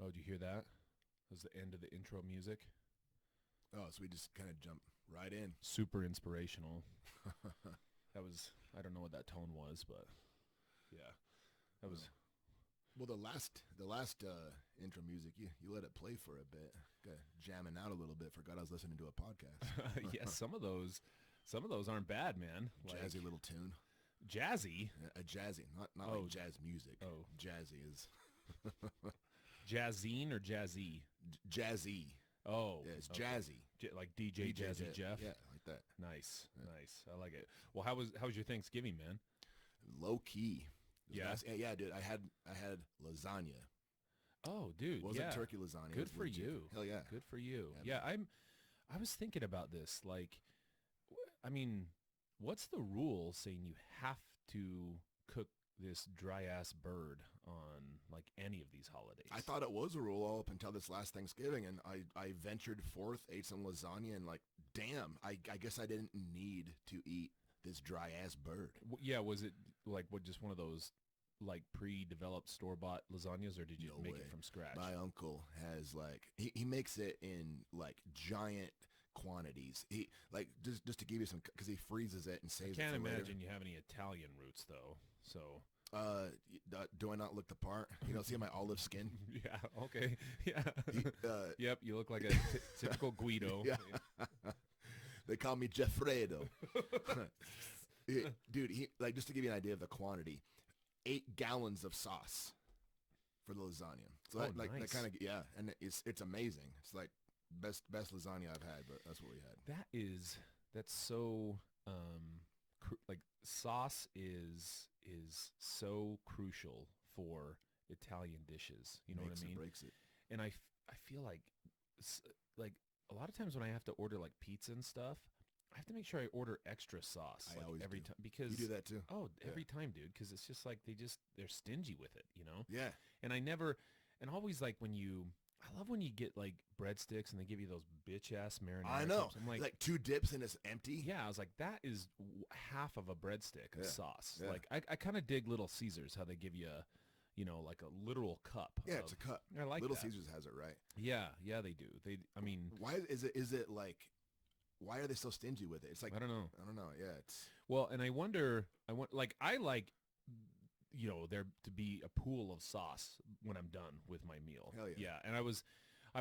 Oh, did you hear that? That was the end of the intro music. Oh, so we just kind of jump right in. Super inspirational. That was, I don't know what that tone was, but yeah, that was, Well, the last intro music, you let it play for a bit, got jamming out a little bit. Forgot I was listening to a podcast. yeah, some of those aren't bad, man. Like, Jazzy little tune, jazzy. a jazzy, not Oh, like jazz music. oh. Jazzy is Jazzine or jazzy? jazzy. Oh, Yeah, it's okay. jazzy. Like DJ Jazzy Jeff. Yeah, like that. Nice, nice. I like it. Well, how was your Thanksgiving, man? Low key. It was Yeah. nice. Yeah, dude. I had lasagna. Oh, dude, Wasn't yeah. turkey lasagna. It Good was for legit. you. Hell yeah. Good for you. Yeah, Yeah, I was thinking about this. Like, I mean, what's the rule saying you have to cook this dry ass bird on like any of these holidays? I thought it was a rule all up until this last Thanksgiving, and I ventured forth, ate some lasagna, and like, damn, I guess I didn't need to eat this dry ass bird. Yeah, was it like what just one of those like pre-developed store-bought lasagnas, or did you No make way. it from scratch? My uncle has like he makes it in like giant quantities. He like just to give you some because he freezes it and saves it Can't for later. imagine you have any Italian roots though. So Do I not look the part? You know, see my olive skin? yeah, okay, yeah. Uh, Yep, you look like a typical Guido. yeah. They call me Jeffredo. Dude, he like just to give you an idea of the quantity, 8 gallons of sauce for the lasagna. So Oh, that nice. kind of and it's amazing. It's like best lasagna I've had, but that's what we had. That's so like sauce is so crucial for Italian dishes. You know Makes what I it mean? breaks it. And I feel like like a lot of times when I have to order like pizza and stuff, I have to make sure I order extra sauce I like always every do. time because You do that too? oh, every Yeah. time, dude, because it's just like they're stingy with it, you know? Yeah. And I never and always like I love when you get like breadsticks and they give you those bitch ass marinara I know. cups. I'm like, Like 2 dips and it's empty. yeah, I was like, that is half of a breadstick of Yeah. sauce. Yeah. Like, I kind of dig Little Caesars, how they give you like a literal cup. Yeah, it's a cup. I like Little that. Caesars has it right. Yeah, they do. I mean, Why is it like why are they so stingy with it? It's like I don't know. I don't know. Yeah, it's Well, and I want like, there to be a pool of sauce when I'm done with my meal. Hell yeah. Yeah, and I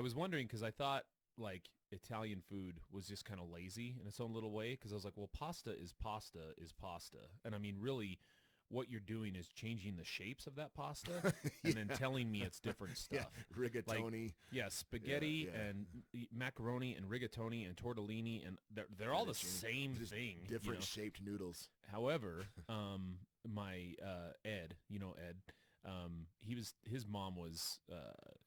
was wondering because I thought like Italian food was just kind of lazy in its own little way because I was like, well, pasta is pasta is pasta. And I mean, really, what you're doing is changing the shapes of that pasta and then telling me it's different stuff. rigatoni. Like, yeah, spaghetti Yeah, yeah. and macaroni and rigatoni and tortellini, and they're all the same Just thing. different shaped noodles. However, my Ed, Ed, his mom was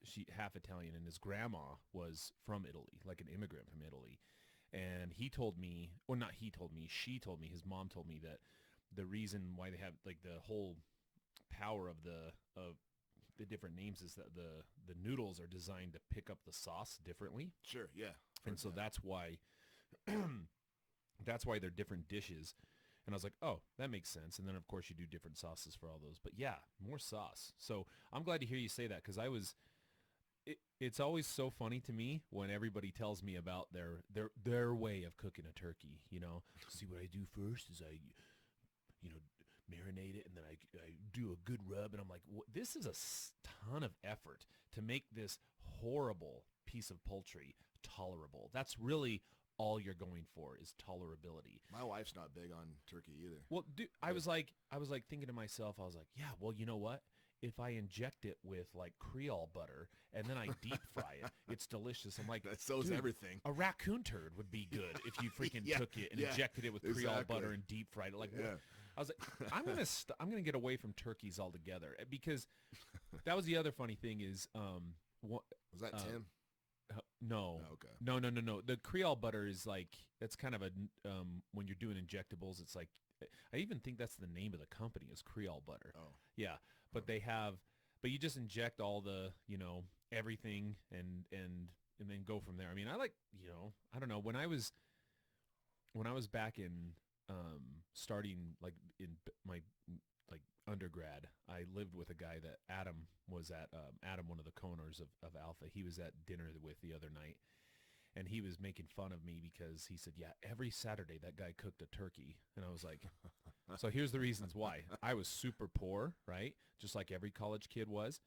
she half Italian, and his grandma was from Italy, like an immigrant from Italy. And he told me, or not he told me, she told me, his mom told me that the reason why they have like the whole power of the different names is that the noodles are designed to pick up the sauce differently. Sure, yeah. And so that's why they're different dishes. And I was like, oh, that makes sense. And then, of course, you do different sauces for all those. But yeah, more sauce. So I'm glad to hear you say that because it's always so funny to me when everybody tells me about their way of cooking a turkey. See, what I do first is I marinate it, and then I do a good rub. And I'm like, this is a ton of effort to make this horrible piece of poultry tolerable. That's really all you're going for is tolerability. My wife's not big on turkey either. Well, dude, I was like thinking to myself, I was like, yeah, well, you know what? If I inject it with like Creole butter and then I deep fry it, it's delicious. I'm like, That so's dude, everything. A raccoon turd would be good if you freaking Yeah, took it and yeah, injected it with Creole exactly. butter and deep fried it. Like, Yeah. I was like, I'm gonna get away from turkeys altogether because that was the other funny thing is, what Was that Tim? no. Oh, okay. No. The Creole butter is like, that's kind of a, when you're doing injectables, it's like, I even think that's the name of the company is Creole butter. Oh. Yeah. But but you just inject all the, everything and then go from there. I mean, I like, I don't know, when I was back in, starting like in my like undergrad, I lived with a guy that Adam was at, Adam, one of the coners of Alpha. He was at dinner with the other night, and he was making fun of me because he said, yeah, every Saturday that guy cooked a turkey. And I was like, so here's the reasons why. I was super poor, right? Just like every college kid was.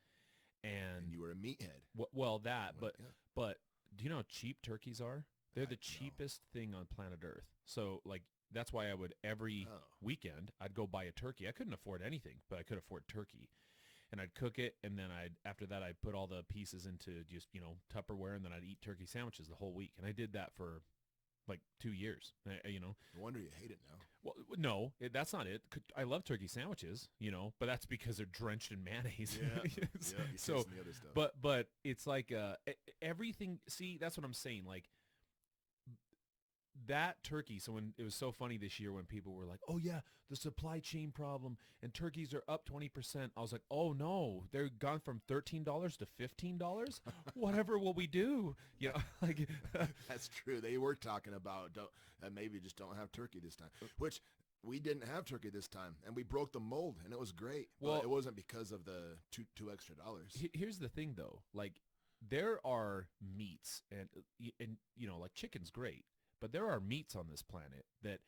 And And you were a meathead. well, that, Well, but yeah. but do you know how cheap turkeys are? They're the No. cheapest thing on planet Earth. So like that's why I would every Oh. weekend I'd go buy a turkey. I couldn't afford anything, but I could afford turkey. And I'd cook it, and then after that I'd put all the pieces into just, Tupperware, and then I'd eat turkey sandwiches the whole week. And I did that for like 2 years, No wonder you hate it now. Well, no, that's not it. I love turkey sandwiches, but that's because they're drenched in mayonnaise. Yeah. Yeah. You're So, tasting the other stuff. but it's like everything. See, that's what I'm saying. Like that turkey. So when it was so funny this year when people were like, "Oh yeah, the supply chain problem and turkeys are up 20%." I was like, "Oh no, they're gone from $13 to $15. Whatever will we do?" Like That's true. They were talking about maybe just don't have turkey this time, which we didn't have turkey this time, and we broke the mold, and it was great. Well, but it wasn't because of the two extra dollars. Here's the thing, though. Like, there are meats, and like chicken's great, but there are meats on this planet that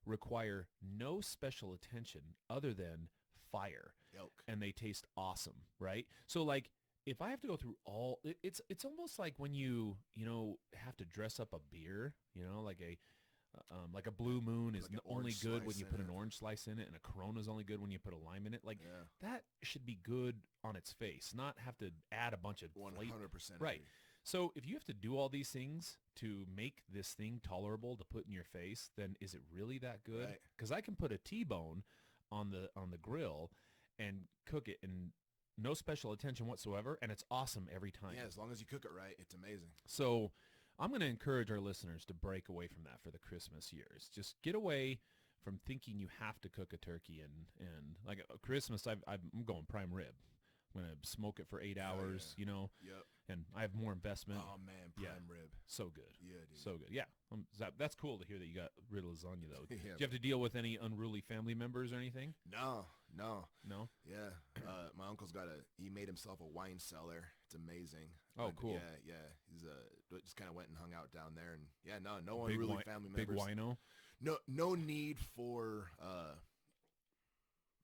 require no special attention other than fire, Elk. and they taste awesome, right? So, like, if I have to go through it's almost like when you have to dress up a beer, like a Blue Moon is Like an only orange good when slice you in put it. an orange slice in it, and a Corona is only good when you put a lime in it. Like Yeah. that should be good on its face, not have to add a bunch of 100%. Right. So if you have to do all these things to make this thing tolerable to put in your face, then is it really that good? Right. Because I can put a T-bone on the grill and cook it and no special attention whatsoever, and it's awesome every time. Yeah, as long as you cook it right, it's amazing. So I'm going to encourage our listeners to break away from that for the Christmas years. Just get away from thinking you have to cook a turkey and like Christmas, I'm going prime rib. I'm going to smoke it for 8 hours, Yep. and I have more investment. Oh man, Yeah. prime rib. So good. Yeah, dude. So good. Yeah. That's cool to hear that you got rid of lasagna, though. Yeah. Did you have to deal with any unruly family members or anything? No. No? Yeah. My uncle's he made himself a wine cellar. It's amazing. Oh, cool. Yeah. He's just kind of went and hung out down there, and yeah, no Big unruly wi- family Big members. wino? No need for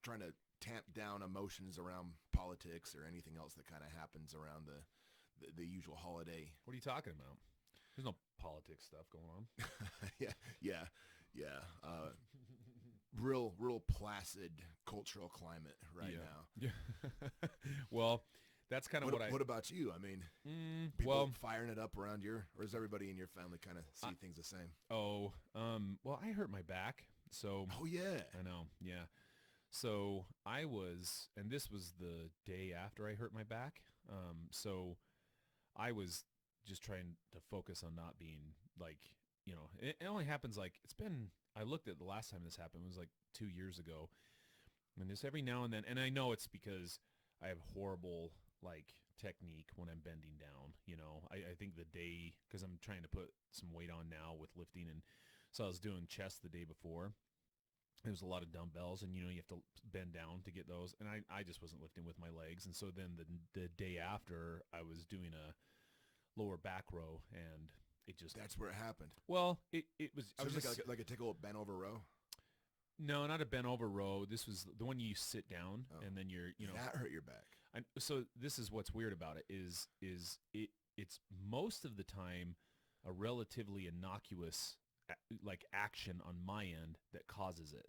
trying to tamp down emotions around politics or anything else that kind of happens around the usual holiday. What are you talking about? There's no politics stuff going on. Yeah. Real placid cultural climate right now. Yeah. Well, that's kind of What about you? I mean, people well, firing it up around or does everybody in your family kind of see things the same? well, I hurt my back, so Oh yeah. I know, yeah. So and this was the day after I hurt my back. So I was just trying to focus on not being like, it only happens like I looked at the last time this happened was like 2 years ago. And just every now and then, and I know it's because I have horrible like technique when I'm bending down, I think the day, because I'm trying to put some weight on now with lifting, and so I was doing chest the day before. There was a lot of dumbbells, and you have to bend down to get those, and I just wasn't lifting with my legs. And so then the day after, I was doing a lower back row, and it just That's where it happened. well it was So I was it's just like a typical bent over row. no, not a bent over row. This was the one you sit down Oh. and then you're That hurt your back. so this is what's weird about it is it's most of the time a relatively innocuous like action on my end that causes it.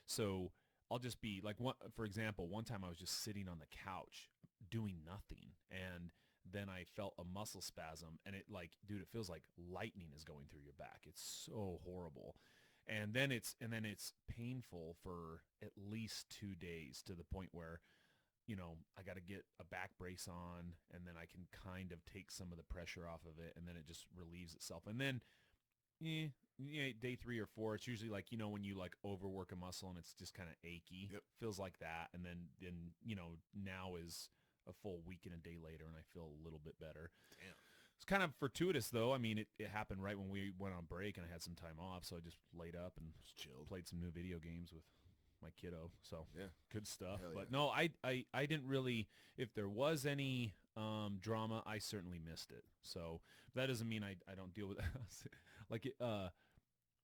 So I'll just be like, for example, one time I was just sitting on the couch doing nothing, and then I felt a muscle spasm, and it like, dude, it feels like lightning is going through your back. It's so horrible. And then it's painful for at least 2 days, to the point where I got to get a back brace on, and then I can kind of take some of the pressure off of it, and then it just relieves itself. And then day 3 or 4, it's usually like, when you like overwork a muscle and it's just kind of achy. Yep. Feels like that. And then now is a full week and a day later, and I feel a little bit better. Damn. It's kind of fortuitous, though. I mean, it happened right when we went on break, and I had some time off, so I just laid up and Just chilled. played some new video games with my kiddo. So Yeah. good stuff. Hell But yeah. no, I didn't really, if there was any drama, I certainly missed it. So that doesn't mean I don't deal with like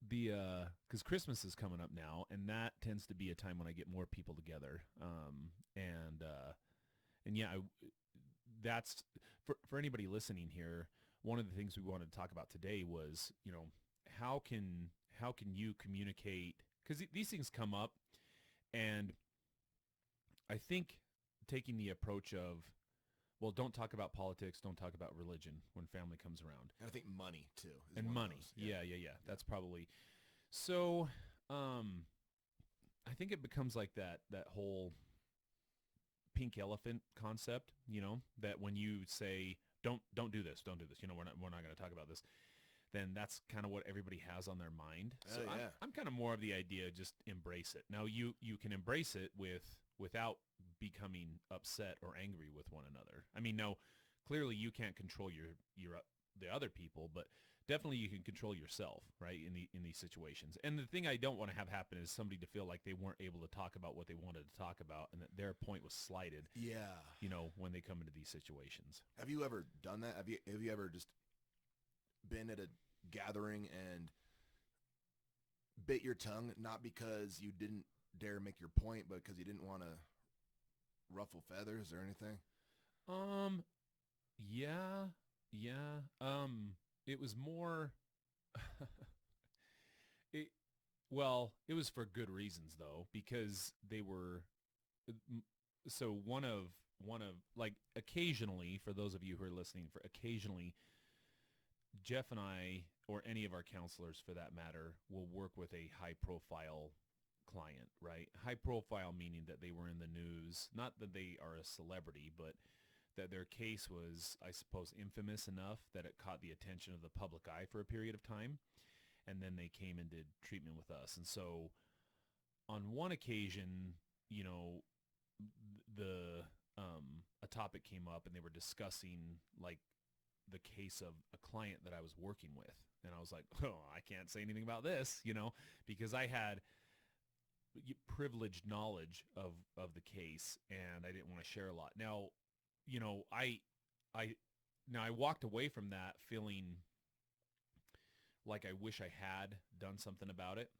because Christmas is coming up now, and that tends to be a time when I get more people together. And yeah, that's for anybody listening here. One of the things we wanted to talk about today was, how can you communicate? Because these things come up, and I think taking the approach of, well, don't talk about politics, don't talk about religion when family comes around, And I think money too is and one of money. those. Yeah. That's probably so. I think it becomes like that whole pink elephant concept, that when you say don't do this, we're not going to talk about this, then that's kind of what everybody has on their mind. So Yeah. I'm kind of more of the idea, just embrace it. Now you can embrace it without becoming upset or angry with one another. I mean, no, clearly you can't control your the other people, but definitely you can control yourself, right? In these situations. And the thing I don't want to have happen is somebody to feel like they weren't able to talk about what they wanted to talk about, and that their point was slighted, Yeah. when they come into these situations. Have you ever done that? Have you ever just been at a gathering and bit your tongue, not because you didn't dare make your point, but because you didn't want to ruffle feathers or anything? Um, yeah, yeah. It was more. it it was for good reasons though, because they were. So one of like occasionally, for those of you who are listening, for occasionally, Jeff and I, or any of our counselors for that matter, will work with a high profile client, right? High profile meaning that they were in the news, not that they are a celebrity, but that their case was, I suppose, infamous enough that it caught the attention of the public eye for a period of time. And then they came and did treatment with us. And so on one occasion, the a topic came up, and they were discussing like the case of a client that I was working with. And I was like, oh, I can't say anything about this, because I had privileged knowledge of the case, and I didn't want to share a lot. Now, I now I walked away from that feeling like I wish I had done something about it,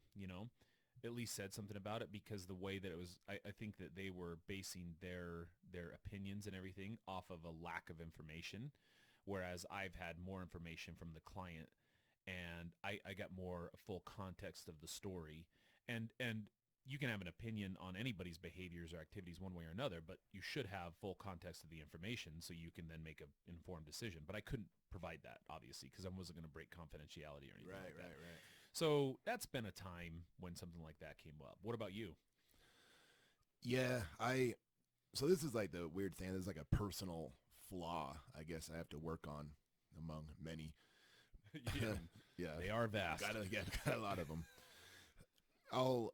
at least said something about it, because the way that it was, I think that they were basing their opinions and everything off of a lack of information, whereas I've had more information from the client, and I got more full context of the story. And you can have an opinion on anybody's behaviors or activities one way or another, but you should have full context of the information so you can then make an informed decision. But I couldn't provide that, obviously, because I wasn't going to break confidentiality or anything like that. Right. So that's been a time when something like that came up. What about you? Yeah, so this is like the weird thing. This is like a personal flaw, I guess I have to work on among many. Yeah, Yeah. they are vast. Got a lot of them. I'll,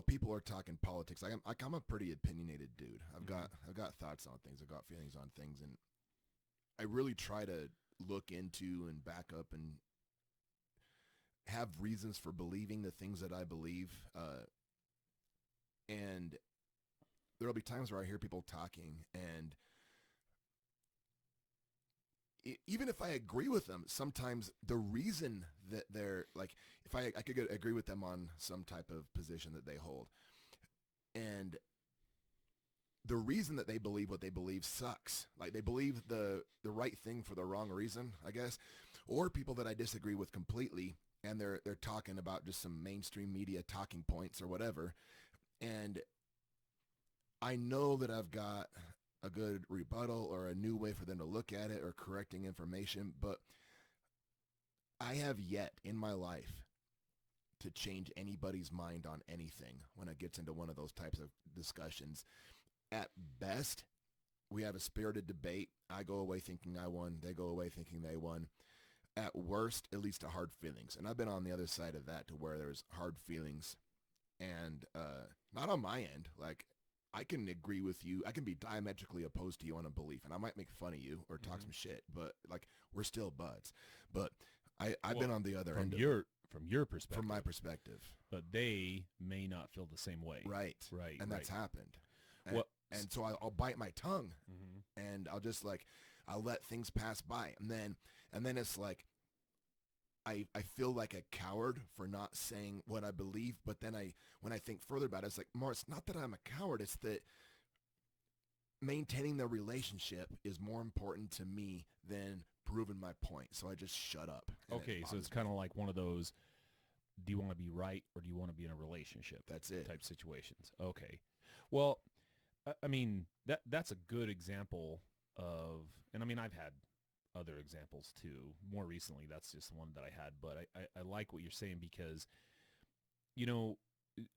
people are talking politics. I'm a pretty opinionated dude. I've got thoughts on things. I've got feelings on things, and I really try to look into and back up and have reasons for believing the things that I believe. And there'll be times where I hear people talking, and even if I agree with them, sometimes the reason that they're like, if I could agree with them on some type of position that they hold, and the reason that they believe what they believe sucks. Like they believe the right thing for the wrong reason, I guess. Or people that I disagree with completely, and they're talking about just some mainstream media talking points or whatever. And I know that I've got a good rebuttal or a new way for them to look at it or correcting information, but I have yet in my life to change anybody's mind on anything when it gets into one of those types of discussions. At best, we have a spirited debate. I go away thinking I won. They go away thinking they won. At worst, it leads to hard feelings. And I've been on the other side of that, to where there's hard feelings. And not on my end. Like, I can agree with you. I can be diametrically opposed to you on a belief, and I might make fun of you or talk some shit, but like, we're still buds. But I've been on the other end. from your perspective. From my perspective. But they may not feel the same way. Right. Right. And right. that's happened. And, Well, and so I'll bite my tongue, mm-hmm. and I'll just like, I'll let things pass by. And then it's like, I feel like a coward for not saying what I believe. But then when I think further about it, it's like, more, it's not that I'm a coward. It's that maintaining the relationship is more important to me than proving my point. So I just shut up. Okay. So it's kind of like one of those, do you want to be right or do you want to be in a relationship? That's it. Type situations. Okay. Well, I mean, that's a good example of, and I mean, I've had other examples too. More recently, that's just one that I had, but I like what you're saying because, you know,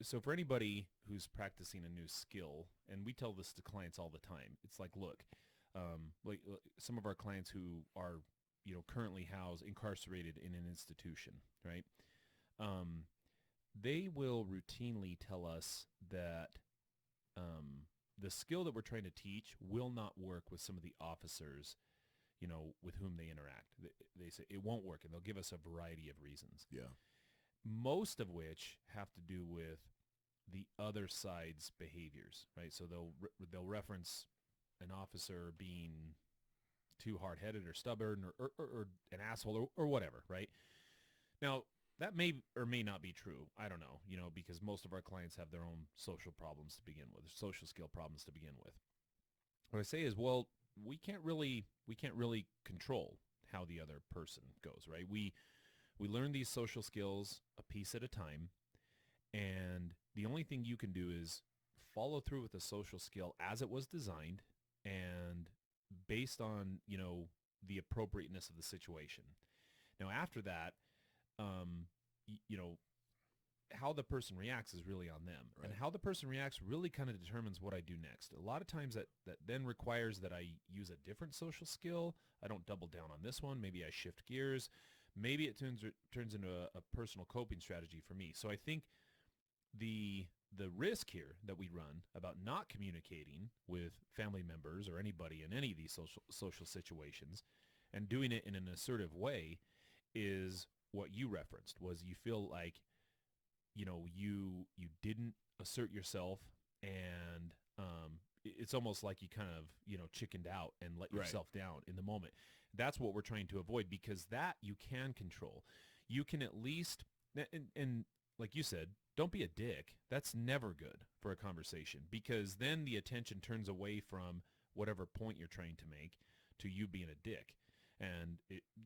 so for anybody who's practicing a new skill, and we tell this to clients all the time, it's like, look, like some of our clients who are, you know, currently housed, incarcerated in an institution, right? They will routinely tell us that the skill that we're trying to teach will not work with some of the officers, you know, with whom they interact. They say it won't work, and they'll give us a variety of reasons. Yeah. Most of which have to do with the other side's behaviors, right? So they'll reference an officer being too hard-headed or stubborn or an asshole or whatever, right? Now, that may or may not be true. I don't know, you know, because most of our clients have their own social problems to begin with, social skill problems to begin with. What I say is, well, we can't really control how the other person goes, right? We learn these social skills a piece at a time, and the only thing you can do is follow through with the social skill as it was designed and based on, you know, the appropriateness of the situation. Now, after that, you know, how the person reacts is really on them. Right. And how the person reacts really kind of determines what I do next. A lot of times that then requires that I use a different social skill. I don't double down on this one. Maybe I shift gears. Maybe it turns into a personal coping strategy for me. So I think the risk here that we run about not communicating with family members or anybody in any of these social situations and doing it in an assertive way is what you referenced, was you feel like, you know, you didn't assert yourself, and it's almost like you kind of, you know, chickened out and let yourself down in the moment. That's what we're trying to avoid, because that you can control. You can at least, and like you said, don't be a dick. That's never good for a conversation, because then the attention turns away from whatever point you're trying to make to you being a dick. And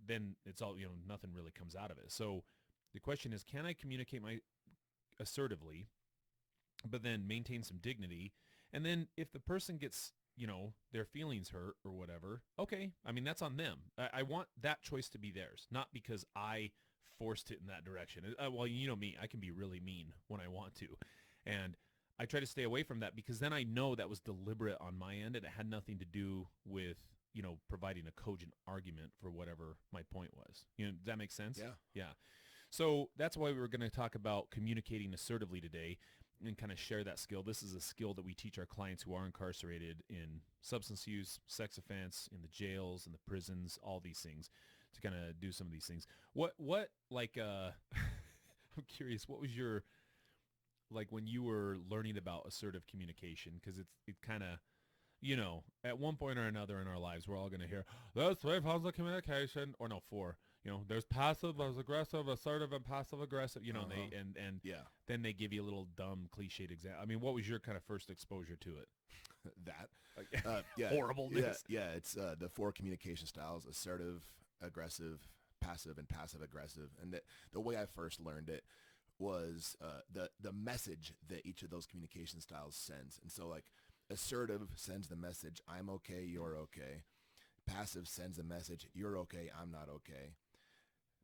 then it's all, you know, nothing really comes out of it. So the question is, can I communicate assertively, but then maintain some dignity? And then if the person gets, you know, their feelings hurt or whatever, okay, I mean, that's on them. I want that choice to be theirs, not because I forced it in that direction. Well, you know me, I can be really mean when I want to. And I try to stay away from that, because then I know that was deliberate on my end and it had nothing to do with, you know, providing a cogent argument for whatever my point was. You know, does that make sense? Yeah. Yeah. So that's why we were going to talk about communicating assertively today and kind of share that skill. This is a skill that we teach our clients who are incarcerated in substance use, sex offense, in the jails, in the prisons, all these things, to kind of do some of these things. What like, I'm curious, what was your, like when you were learning about assertive communication? Because it kind of, you know, at one point or another in our lives, we're all going to hear, there's 3 forms of communication, or no, 4. You know, there's passive, there's aggressive, assertive, and passive aggressive. You know, and yeah, then they give you a little dumb cliched example. I mean, what was your kind of first exposure to it? that yeah, horribleness. Yeah, it's the 4 communication styles: assertive, aggressive, passive, and passive aggressive. And the way I first learned it was the message that each of those communication styles sends. And so, like, assertive sends the message, I'm okay, you're okay. Passive sends the message, you're okay, I'm not okay.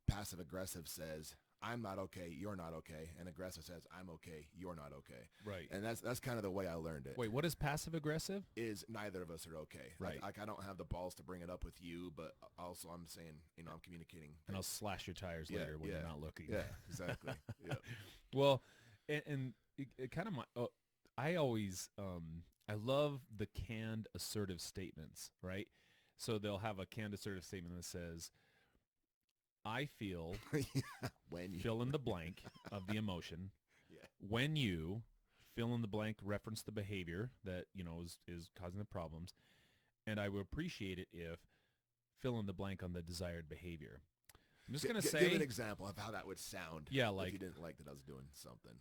Passive aggressive says, I'm not okay, you're not okay. And aggressive says, I'm okay, you're not okay. Right. And that's kind of the way I learned it. Wait, what is passive aggressive? Is neither of us are okay. Right. Like I don't have the balls to bring it up with you, but also I'm saying, you know, I'm communicating. And I'll slash your tires later when you're not looking. Yeah, exactly. Yeah. Well, and it kind of, I always, I love the canned assertive statements, right? So they'll have a canned assertive statement that says, I feel Yeah, when you, fill in the blank of the emotion. yeah. When you fill in the blank, reference the behavior that, is causing the problems. And I would appreciate it if fill in the blank on the desired behavior. I'm just going to Give an say, example of how that would sound. yeah, If like you didn't like that I was doing something.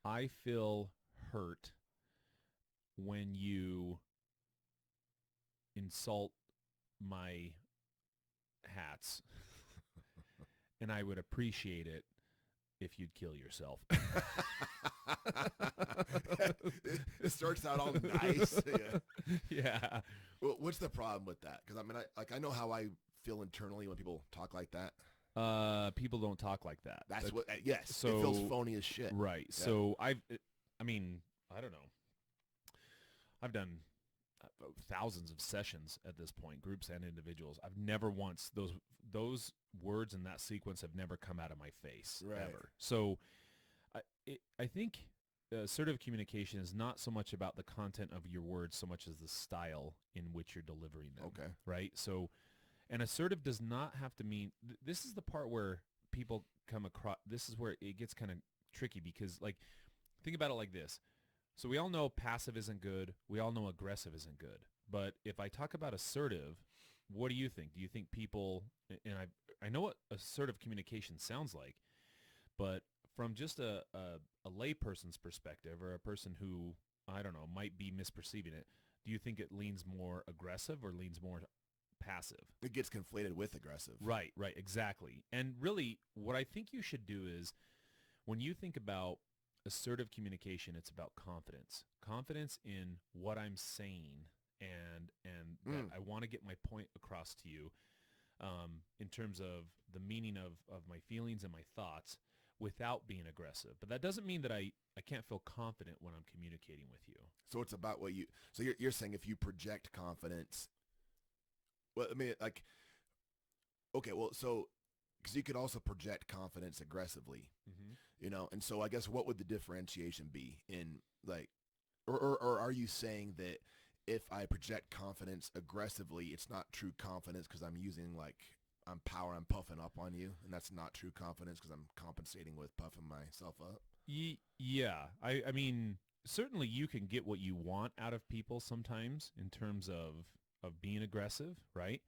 I feel hurt when you insult my hats, and I would appreciate it if you'd kill yourself. It starts out all nice. Yeah. Yeah. Well, what's the problem with that? Because I mean, I know how I feel internally when people talk like that. People don't talk like that. That's what. Yes. So it feels phony as shit. right. Yeah. So I mean, I don't know. I've done thousands of sessions at this point, groups and individuals. I've never once those words in that sequence have never come out of my face Right. ever. So I think assertive communication is not so much about the content of your words so much as the style in which you're delivering them. Okay. Right? So an assertive does not have to mean this is the part where people come across, this is where it gets kind of tricky because like think about it like this. So we all know passive isn't good. We all know aggressive isn't good. But if I talk about assertive, what do you think? Do you think people, and I know what assertive communication sounds like, but from just a layperson's perspective or a person who, I don't know, might be misperceiving it, do you think it leans more aggressive or leans more passive? It gets conflated with aggressive. Right, exactly. And really, what I think you should do is when you think about assertive communication, it's about confidence. Confidence in what I'm saying and that I want to get my point across to you in terms of the meaning of my feelings and my thoughts without being aggressive. But that doesn't mean that I can't feel confident when I'm communicating with you. So it's about what you. So you're saying if you project confidence. Well, I mean, like, okay, well, so because you could also project confidence aggressively, and so I guess what would the differentiation be in like, or are you saying that if I project confidence aggressively, it's not true confidence because I'm using like I'm puffing up on you, and that's not true confidence because I'm compensating with puffing myself up? Yeah, I mean, certainly you can get what you want out of people sometimes in terms of being aggressive, right?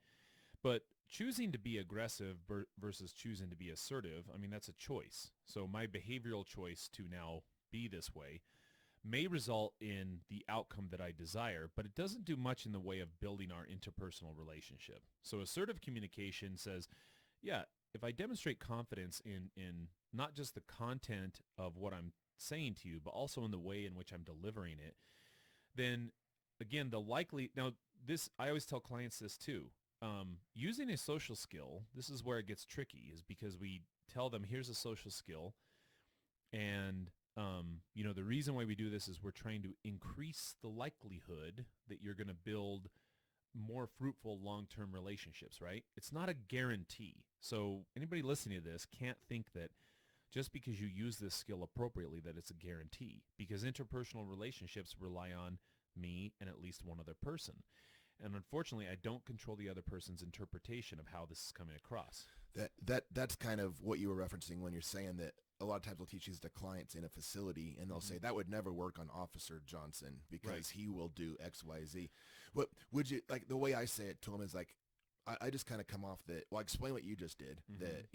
But choosing to be aggressive versus choosing to be assertive, I mean, that's a choice. So my behavioral choice to now be this way may result in the outcome that I desire, but it doesn't do much in the way of building our interpersonal relationship. So assertive communication says, yeah, if I demonstrate confidence in not just the content of what I'm saying to you, but also in the way in which I'm delivering it, then again, now this, I always tell clients this too. Using a social skill, this is where it gets tricky, is because we tell them, here's a social skill. And, the reason why we do this is we're trying to increase the likelihood that you're going to build more fruitful long-term relationships, right? It's not a guarantee. So anybody listening to this can't think that just because you use this skill appropriately that it's a guarantee, because interpersonal relationships rely on me and at least one other person. And unfortunately, I don't control the other person's interpretation of how this is coming across. That's kind of what you were referencing when you're saying that a lot of times we'll teach these to clients in a facility, and they'll say that would never work on Officer Johnson because he will do X, Y, Z. What would you like? The way I say it to him is like, I just kind of come off that. Well, explain what you just did. That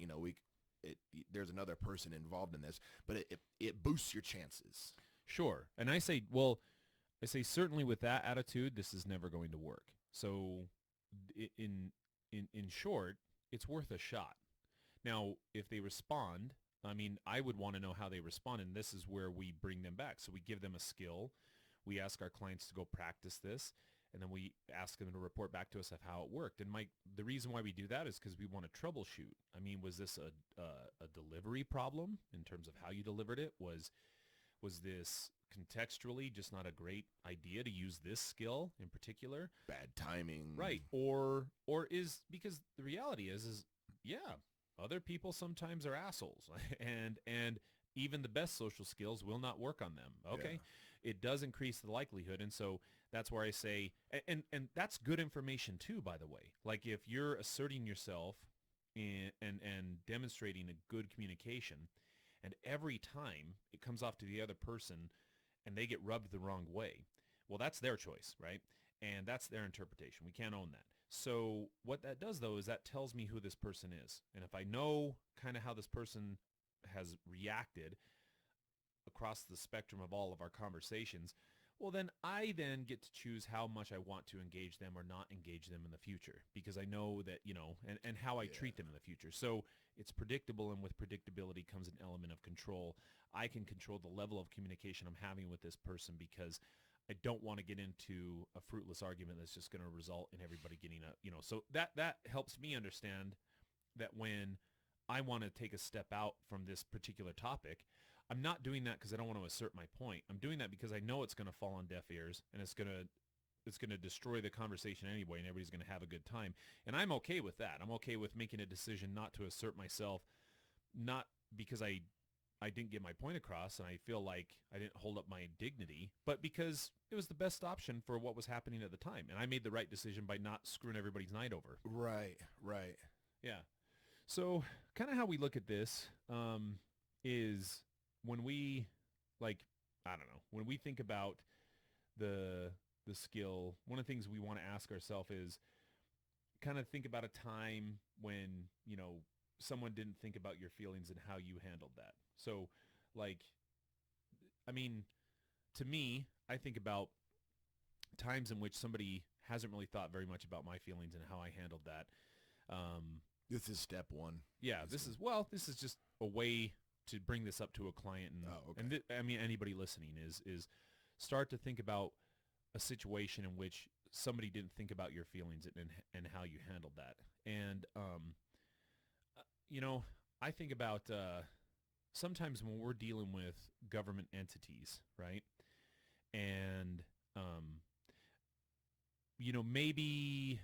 there's another person involved in this, but it boosts your chances. Sure, and I say certainly with that attitude, this is never going to work. So, in short, it's worth a shot. Now, if they respond, I mean, I would want to know how they respond, and this is where we bring them back. So we give them a skill. We ask our clients to go practice this, and then we ask them to report back to us of how it worked. And the reason why we do that is because we want to troubleshoot. I mean, was this a delivery problem in terms of how you delivered it? Was this contextually just not a great idea to use this skill in particular? Bad timing. Right. Or is, because the reality is yeah, other people sometimes are assholes and even the best social skills will not work on them. Okay. Yeah. It does increase the likelihood. And so that's where I say, and that's good information too, by the way. Like if you're asserting yourself and demonstrating a good communication, and every time it comes off to the other person and they get rubbed the wrong way, well, that's their choice, right? And that's their interpretation. We can't own that. So what that does, though, is that tells me who this person is. And if I know kind of how this person has reacted across the spectrum of all of our conversations, well, then I then get to choose how much I want to engage them or not engage them in the future, because I know that, and how I treat them in the future. So it's predictable, and with predictability comes an element of control. I can control the level of communication I'm having with this person, because I don't want to get into a fruitless argument that's just going to result in everybody getting so that helps me understand that when I want to take a step out from this particular topic, I'm not doing that because I don't want to assert my point. I'm doing that because I know it's going to fall on deaf ears, and it's going to destroy the conversation anyway, and everybody's going to have a good time. And I'm okay with that. I'm okay with making a decision not to assert myself, not because I didn't get my point across and I feel like I didn't hold up my dignity, but because it was the best option for what was happening at the time. And I made the right decision by not screwing everybody's night over. Right, right. Yeah. So kind of how we look at this is when we, like, I don't know, when we think about the skill, one of the things we want to ask ourselves is kind of think about a time when, someone didn't think about your feelings and how you handled that. So, like, I mean, to me, I think about times in which somebody hasn't really thought very much about my feelings and how I handled that. This is step one. Yeah, this is just a way to bring this up to a client, and anybody listening is start to think about a situation in which somebody didn't think about your feelings and how you handled that. And I think about sometimes when we're dealing with government entities, right? And maybe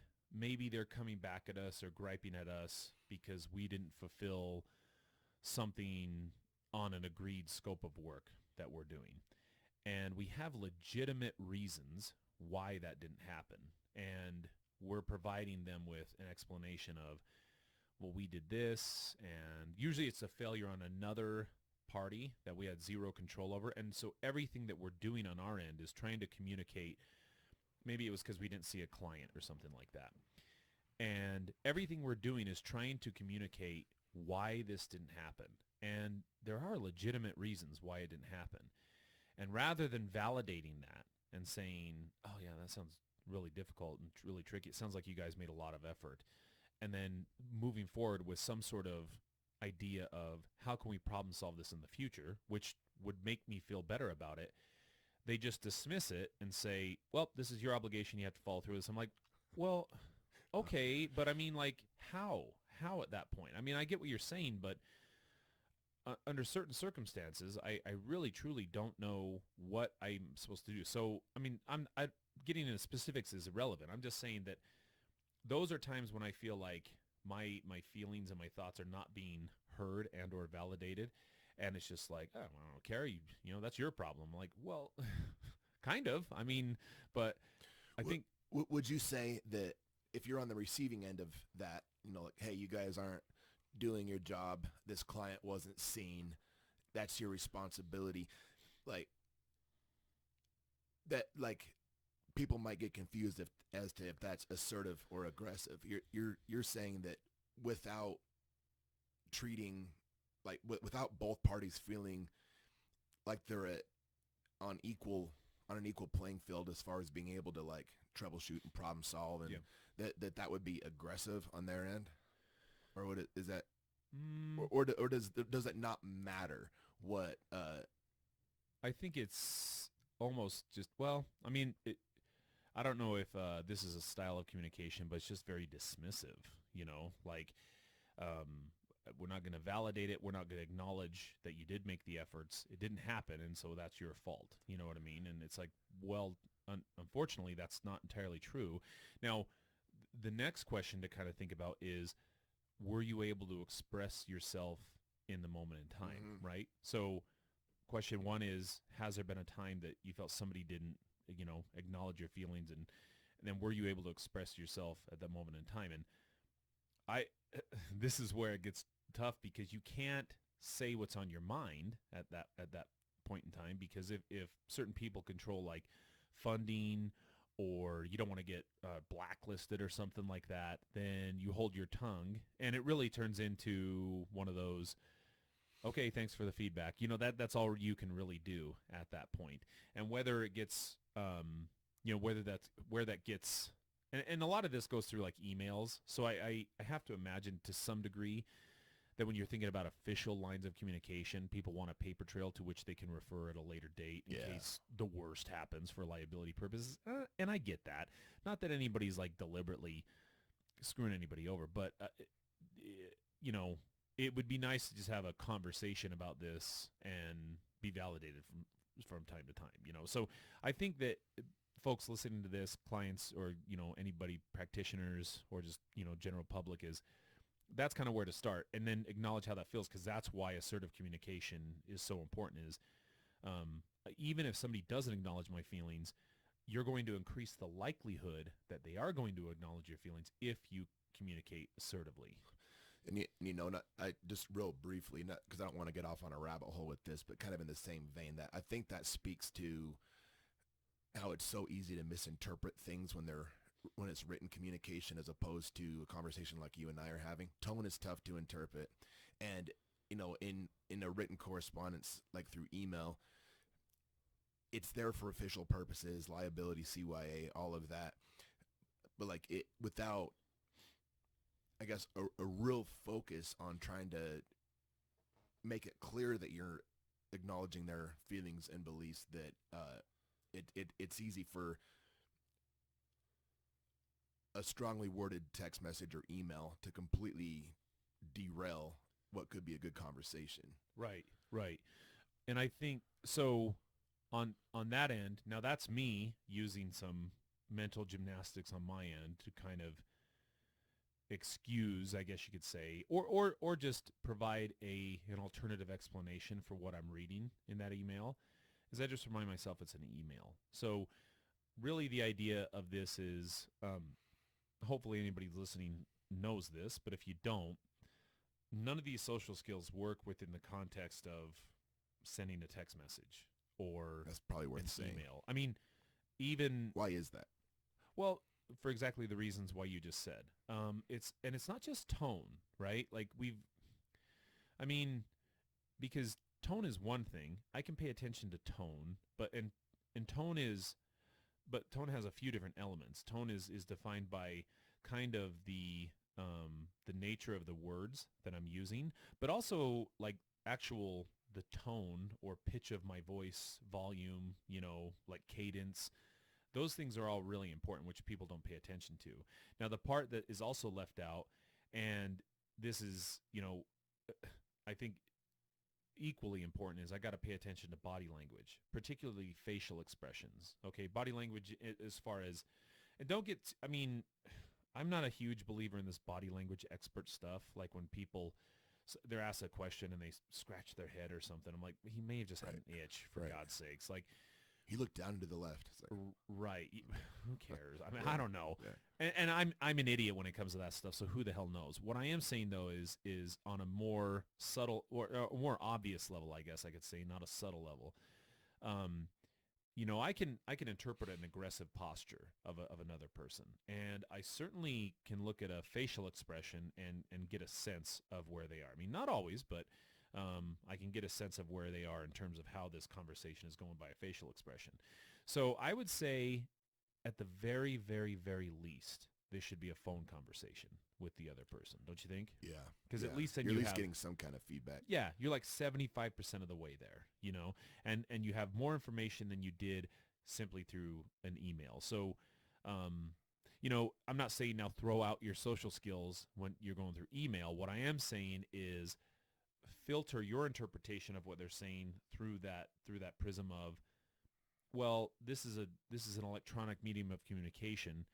they're coming back at us or griping at us because we didn't fulfill something on an agreed scope of work that we're doing. And we have legitimate reasons why that didn't happen. And we're providing them with an explanation of, well, we did this, and usually it's a failure on another party that we had zero control over. And so everything that we're doing on our end is trying to communicate. Maybe it was because we didn't see a client or something like that. And everything we're doing is trying to communicate why this didn't happen. And there are legitimate reasons why it didn't happen. And rather than validating that and saying, oh yeah, that sounds really difficult and really tricky, it sounds like you guys made a lot of effort, and then moving forward with some sort of idea of how can we problem solve this in the future, which would make me feel better about it, they just dismiss it and say, well, this is your obligation, you have to follow through with this. I'm like, well, okay, but I mean, like, how at that point? I mean, I get what you're saying, but under certain circumstances, I really truly don't know what I'm supposed to do. So, I mean, getting into specifics is irrelevant. I'm just saying that those are times when I feel like my feelings and my thoughts are not being heard and or validated. And it's just like, oh, I don't care. That's your problem. I'm like, well, kind of. I mean, but I think. Would you say that if you're on the receiving end of that, like, hey, you guys aren't doing your job, this client wasn't seen, that's your responsibility, like that, like people might get confused as to if that's assertive or aggressive. You're saying that without treating, like without both parties feeling like they're on an equal playing field as far as being able to like troubleshoot and problem solve, and that would be aggressive on their end, or would it, is that, or does it not matter what? I think it's almost just, well, I mean, I don't know if this is a style of communication, but it's just very dismissive, like we're not going to validate it. We're not going to acknowledge that you did make the efforts. It didn't happen, and so that's your fault. You know what I mean? And it's like, well, unfortunately, that's not entirely true. Now, the next question to kind of think about is, were you able to express yourself in the moment in time, right? So question one is, has there been a time that you felt somebody didn't, acknowledge your feelings, and then were you able to express yourself at that moment in time? And I this is where it gets tough because you can't say what's on your mind at that point in time, because if certain people control like funding, or you don't want to get blacklisted or something like that, then you hold your tongue, and it really turns into one of those, okay, thanks for the feedback. That's all you can really do at that point. And whether it gets, whether that's where that gets, and a lot of this goes through like emails. So I have to imagine to some degree that when you're thinking about official lines of communication, people want a paper trail to which they can refer at a later date in case the worst happens for liability purposes. And I get that. Not that anybody's like deliberately screwing anybody over, but you know, it would be nice to just have a conversation about this and be validated from time to time. So I think that folks listening to this, clients, or anybody, practitioners, or just general public, that's kind of where to start, and then acknowledge how that feels, because that's why assertive communication is so important. Is even if somebody doesn't acknowledge my feelings, you're going to increase the likelihood that they are going to acknowledge your feelings if you communicate assertively. And I just real briefly, not because I don't want to get off on a rabbit hole with this, but kind of in the same vein, that I think that speaks to how it's so easy to misinterpret things when it's written communication as opposed to a conversation like you and I are having. Tone is tough to interpret, and in a written correspondence like through email, it's there for official purposes, liability, CYA, all of that. But like it without, I guess, a real focus on trying to make it clear that you're acknowledging their feelings and beliefs, that it's easy for a strongly worded text message or email to completely derail what could be a good conversation. Right, right. And I think so on that end. Now that's me using some mental gymnastics on my end to kind of excuse, I guess you could say, or just provide an alternative explanation for what I'm reading in that email, is I just remind myself it's an email. So really the idea of this is, hopefully anybody listening knows this, but if you don't, none of these social skills work within the context of sending a text message or That's probably worth an saying. email. I mean, even, Why is that? well, for exactly the reasons why you just said. It's not just tone, right? Like I mean, because tone is one thing. I can pay attention to tone, and tone has a few different elements. Tone is defined by kind of the nature of the words that I'm using, but also like actual the tone or pitch of my voice, volume, like cadence. Those things are all really important, which people don't pay attention to. Now, the part that is also left out, and this is, I think equally important, is I got to pay attention to body language, particularly facial expressions. Okay, body language as far as, and don't get, I mean, I'm not a huge believer in this body language expert stuff. Like when people, they're asked a question and they scratch their head or something. I'm like, he may have just had an itch, for God's sakes. Like, he looked down to the left. It's like, right. Who cares? I mean, Yeah. I don't know. Yeah. And I'm an idiot when it comes to that stuff. So who the hell knows? What I am saying though is on a more subtle or more obvious level, I guess I could say, not a subtle level. Um, I can interpret an aggressive posture of another person, and I certainly can look at a facial expression and get a sense of where they are. I mean, not always, but I can get a sense of where they are in terms of how this conversation is going by a facial expression. So I would say, at the very, very, very least, this should be a phone conversation with the other person, don't you think? Yeah. Because at Yeah. least then you're you at least have, getting some kind of feedback. yeah, you're like 75% of the way there, and you have more information than you did simply through an email. So, I'm not saying now throw out your social skills when you're going through email. What I am saying is filter your interpretation of what they're saying through that prism of, well, this is an electronic medium of communication,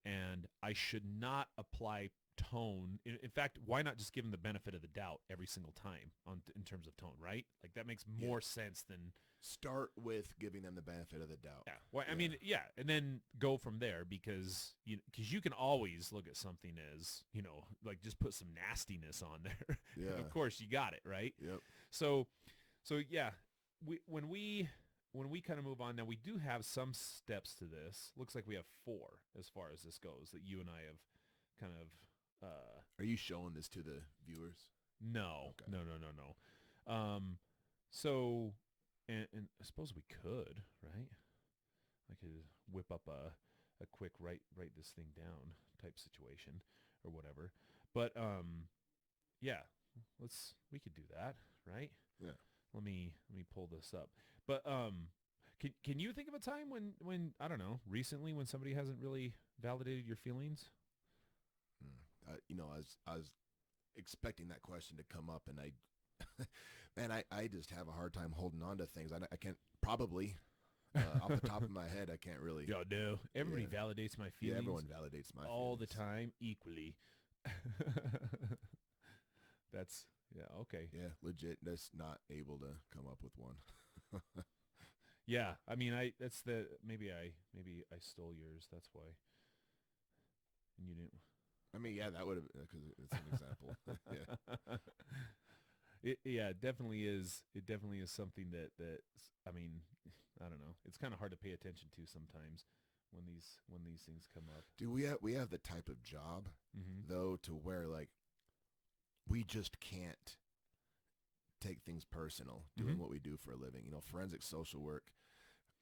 and I should not apply tone. In fact, why not just give them the benefit of the doubt every single time in terms of tone, right? Like that makes more sense than, Start with giving them the benefit of the doubt. yeah, Well, I mean, yeah, and then go from there because you can always look at something as, like just put some nastiness on there. And Yeah. of course you got it, right? Yep. So yeah, when we kind of move on now, we do have some steps to this. Looks like we have 4 as far as this goes that you and I have kind of Are you showing this to the viewers? no, Okay. no. So and I suppose we could, right? I could whip up a quick write this thing down type situation or whatever. But yeah, we could do that, right? Yeah. Let me pull this up. But can you think of a time when I don't know, recently when somebody hasn't really validated your feelings? I was expecting that question to come up, and I just have a hard time holding on to things. I can't probably off the top of my head. I can't really. Yo, no. Everybody Yeah. validates my Yeah, feelings everyone validates my all the feelings. time equally. That's yeah, okay. Yeah, legit. Just not able to come up with one. Yeah, I mean, that's the maybe I stole yours. That's why. And you didn't. I mean, yeah, that would have because it's an example. Yeah. Yeah, it definitely is. It definitely is something that I mean, I don't know. It's kind of hard to pay attention to sometimes when these things come up. Do we have the type of job Mm-hmm. though to where like we just can't take things personal doing Mm-hmm. what we do for a living. Forensic social work.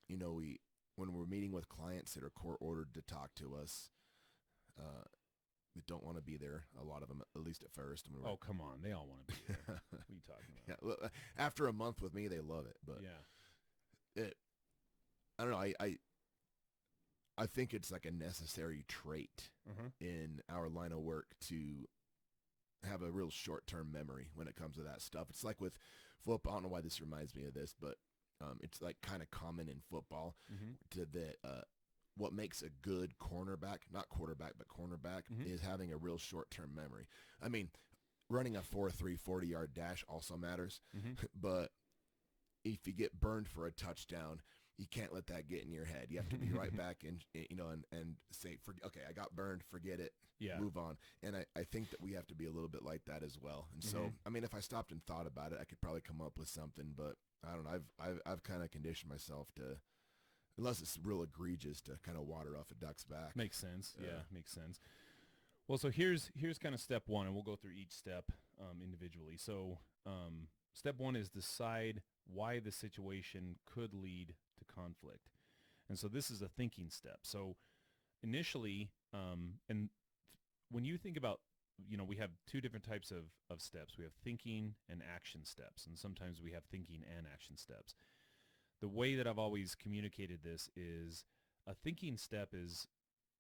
We when we're meeting with clients that are court ordered to talk to us, that don't want to be there. A lot of them, at least at first. I mean, Oh, come on. They all want to be there. What are you talking yeah. about? Well, after a month with me, they love it. But Yeah. it, I don't know. I think it's like a necessary trait Uh-huh. in our line of work to have a real short-term memory when it comes to that stuff. It's like with football. I don't know why this reminds me of this, but it's like kind of common in football Mm-hmm. to that what makes a good cornerback, not quarterback, but cornerback, Mm-hmm. is having a real short-term memory. I mean, running a 4.3 40-yard dash also matters, Mm-hmm. but if you get burned for a touchdown, you can't let that get in your head. You have to be right back and say, okay, I got burned, forget it, Yeah. move on. And I think that we have to be a little bit like that as well. And so, Mhm. I mean, if I stopped and thought about it, I could probably come up with something, but I don't know. I've kind of conditioned myself to, unless it's real egregious, to kind of water off a duck's back. Makes sense. Yeah. Yeah, makes sense. Well, so here's kind of step 1, and we'll go through each step individually. So step 1 is decide why the situation could lead to conflict. And so this is a thinking step. So initially, and when you think about, we have 2 different types of steps. We have thinking and action steps, and sometimes we have thinking and action steps. The way that I've always communicated this is a thinking step is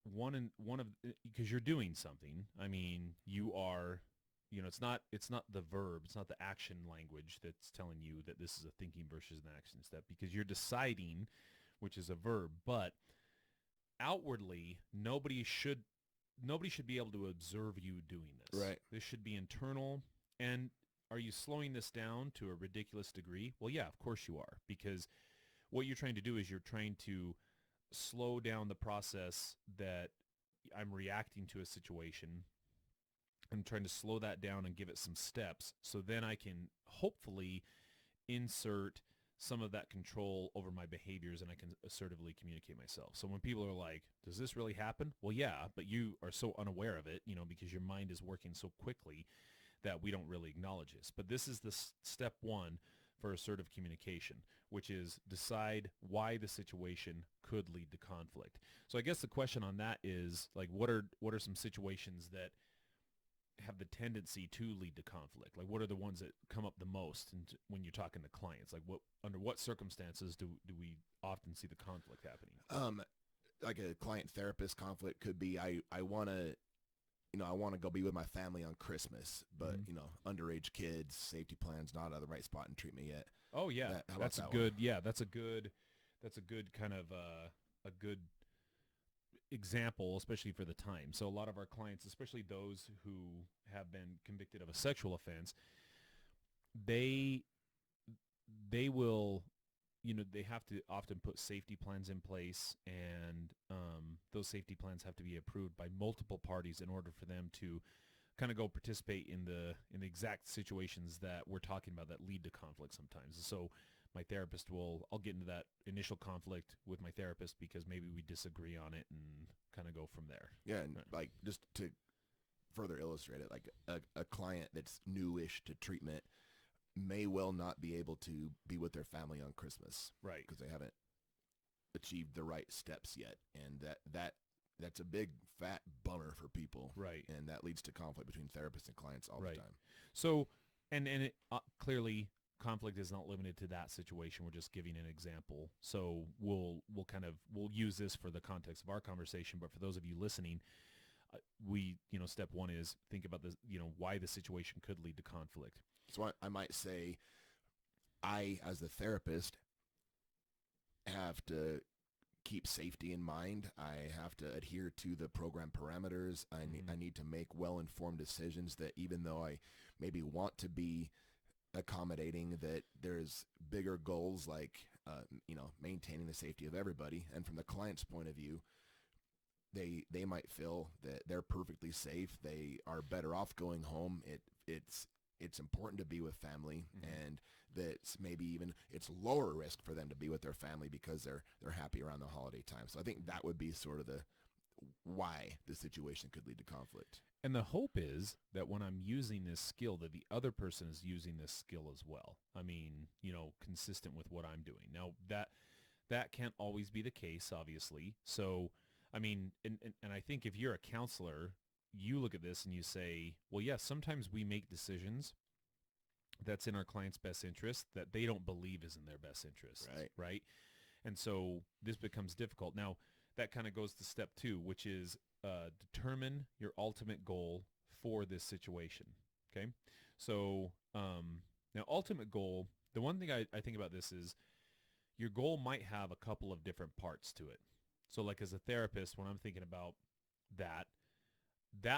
one of because you're doing something. I mean, you are, it's not the verb, it's not the action language that's telling you that this is a thinking versus an action step, because you're deciding, which is a verb, but outwardly nobody should be able to observe you doing this. Right. This should be internal. And are you slowing this down to a ridiculous degree? Well, yeah, of course you are, because what you're trying to do is you're trying to slow down the process that I'm reacting to a situation. I'm trying to slow that down and give it some steps, so then I can hopefully insert some of that control over my behaviors, and I can assertively communicate myself. So when people are like, does this really happen? Well, yeah, but you are so unaware of it, because your mind is working so quickly that we don't really acknowledge this. But this is the step 1 for assertive communication, which is decide why the situation could lead to conflict. So I guess the question on that is, like, what are some situations that have the tendency to lead to conflict? Like, what are the ones that come up the most when you're talking to clients? Like, under what circumstances do we often see the conflict happening? Like a client therapist conflict could be, I want to, I want to go be with my family on Christmas, but Mhm. Underage kids, safety plans, not at the right spot and treat me yet. Oh yeah, How about that's a that good. one? Yeah, that's a good kind of a good example, especially for the time. So a lot of our clients, especially those who have been convicted of a sexual offense, they will they have to often put safety plans in place, and those safety plans have to be approved by multiple parties in order for them to kind of go participate in the exact situations that we're talking about that lead to conflict sometimes. So my therapist I'll get into that initial conflict with my therapist because maybe we disagree on it and kind of go from there. Yeah, and Right. like just to further illustrate it, like a client that's newish to treatment may well not be able to be with their family on Christmas Right. because they haven't achieved the right steps yet, and that's a big fat bummer for people, Right. and that leads to conflict between therapists and clients all Right. the time. So, and it, clearly conflict is not limited to that situation. We're just giving an example. So we'll use this for the context of our conversation. But for those of you listening, step one is think about this, why the situation could lead to conflict. So I might say, I, as the therapist, have to keep safety in mind. I have to adhere to the program parameters. I need to make well-informed decisions that even though I maybe want to be accommodating, that there's bigger goals like, maintaining the safety of everybody. And from the client's point of view, they might feel that they're perfectly safe. They are better off going home. It's important to be with family, and that maybe even it's lower risk for them to be with their family because they're happy around the holiday time. So I think that would be sort of the why the situation could lead to conflict. And the hope is that when I'm using this skill, that the other person is using this skill as well. I mean, consistent with what I'm doing. Now, that can't always be the case, obviously. So, I mean, and I think if you're a counselor, you look at this and you say, well, yes, sometimes we make decisions that's in our client's best interest that they don't believe is in their best interest. Right. Right. And so this becomes difficult. Now, that kind of goes to step two, which is determine your ultimate goal for this situation. Okay. So now ultimate goal, the one thing I think about this is your goal might have a couple of different parts to it. So like as a therapist, when I'm thinking about that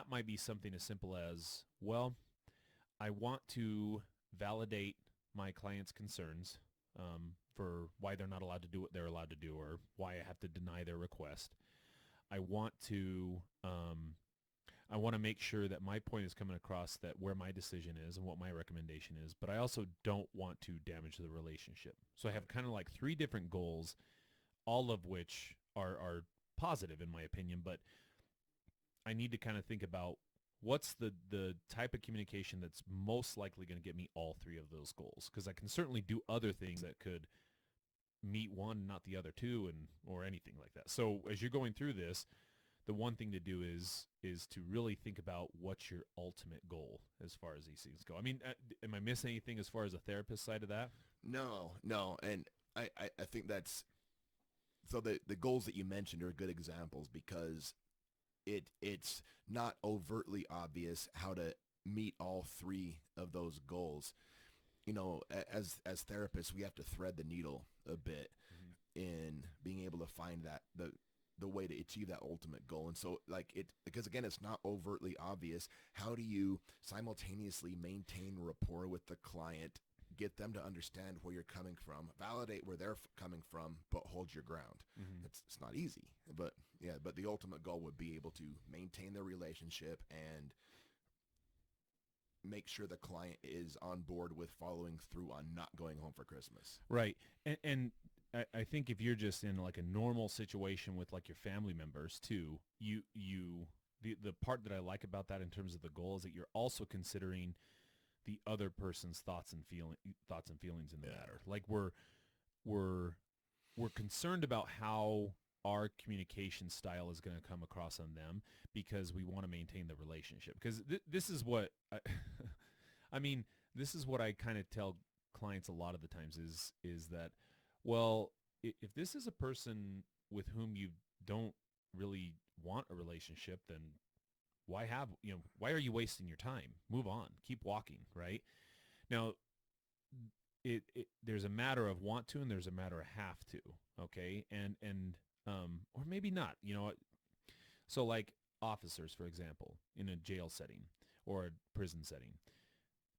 might be something as simple as, well, I want to validate my client's concerns for why they're not allowed to do what they're allowed to do or why I have to deny their request. I want to make sure that my point is coming across, that where my decision is and what my recommendation is, but I also don't want to damage the relationship. So I have kind of like three different goals, all of which are positive in my opinion, but I need to kind of think about what's the type of communication that's most likely going to get me all three of those goals, because I can certainly do other things that could meet one, not the other two, and or anything like that. So as you're going through this, the one thing to do is to really think about what's your ultimate goal as far as these things go. I mean, am I missing anything as far as a therapist side of that? No. And I think that's, so the goals that you mentioned are good examples because it's not overtly obvious how to meet all three of those goals. As therapists, we have to thread the needle a bit in being able to find that the way to achieve that ultimate goal. And so because again, it's not overtly obvious. How do you simultaneously maintain rapport with the client, get them to understand where you're coming from, validate where they're coming from, but hold your ground? It's not easy, but the ultimate goal would be able to maintain their relationship and make sure the client is on board with following through on not going home for Christmas. Right. And I think if you're just in like a normal situation with like your family members too, the part that I like about that in terms of the goal is that you're also considering the other person's thoughts and feelings in the matter. Like we're concerned about how our communication style is going to come across on them because we want to maintain the relationship. Because this is what I mean, this is what I kind of tell clients a lot of the times is that, well, if this is a person with whom you don't really want a relationship, then why are you wasting your time? Move on, keep walking, right? Now, there's a matter of want to and there's a matter of have to, okay? And or maybe not, So like officers, for example, in a jail setting or a prison setting,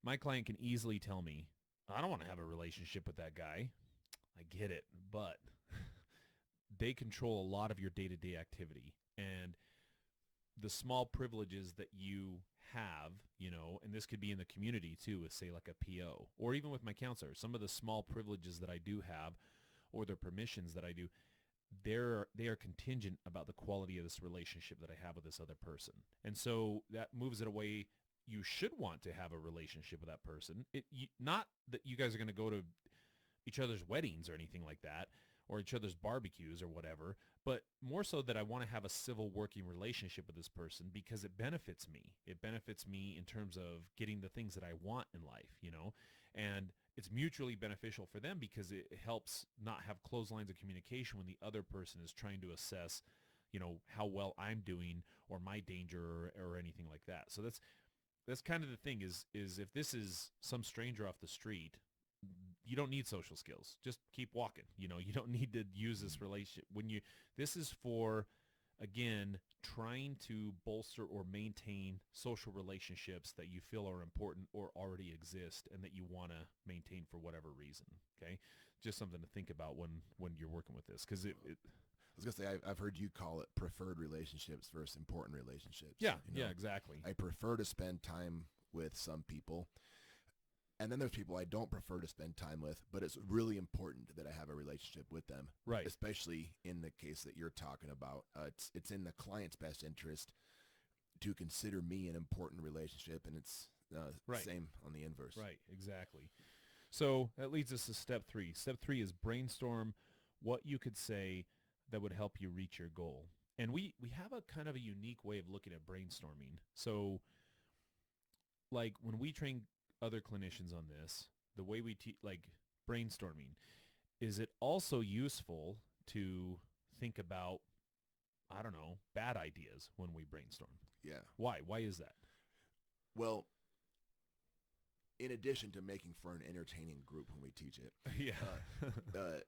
my client can easily tell me, I don't want to have a relationship with that guy. I get it, but they control a lot of your day-to-day activity. And the small privileges that you have, and this could be in the community too, with say like a PO, or even with my counselor, some of the small privileges that I do have, or the permissions that I do, they are contingent about the quality of this relationship that I have with this other person. And so that moves it away. You should want to have a relationship with that person. Not that you guys are going to go to each other's weddings or anything like that, or each other's barbecues or whatever, but more so that I want to have a civil working relationship with this person because it benefits me. It benefits me in terms of getting the things that I want in life, and it's mutually beneficial for them because it helps not have closed lines of communication when the other person is trying to assess, how well I'm doing or my danger or anything like that. So that's kind of the thing is if this is some stranger off the street, you don't need social skills. Just keep walking. You don't need to use this relationship. This is for, again, trying to bolster or maintain social relationships that you feel are important or already exist and that you want to maintain for whatever reason. Okay. Just something to think about when you're working with this. Cause I was going to say, I've heard you call it preferred relationships versus important relationships. Yeah, yeah, exactly. I prefer to spend time with some people. And then there's people I don't prefer to spend time with, but it's really important that I have a relationship with them. Right. Especially in the case that you're talking about. It's in the client's best interest to consider me an important relationship, and it's Right. same on the inverse. Right, exactly. So that leads us to step 3. Step 3 is brainstorm what you could say that would help you reach your goal. And we have a kind of a unique way of looking at brainstorming. So like when we train other clinicians on this, the way we teach, like brainstorming, is it also useful to think about, I don't know, bad ideas when we brainstorm? Yeah. Why? Why is that? Well, in addition to making for an entertaining group when we teach it, Yeah.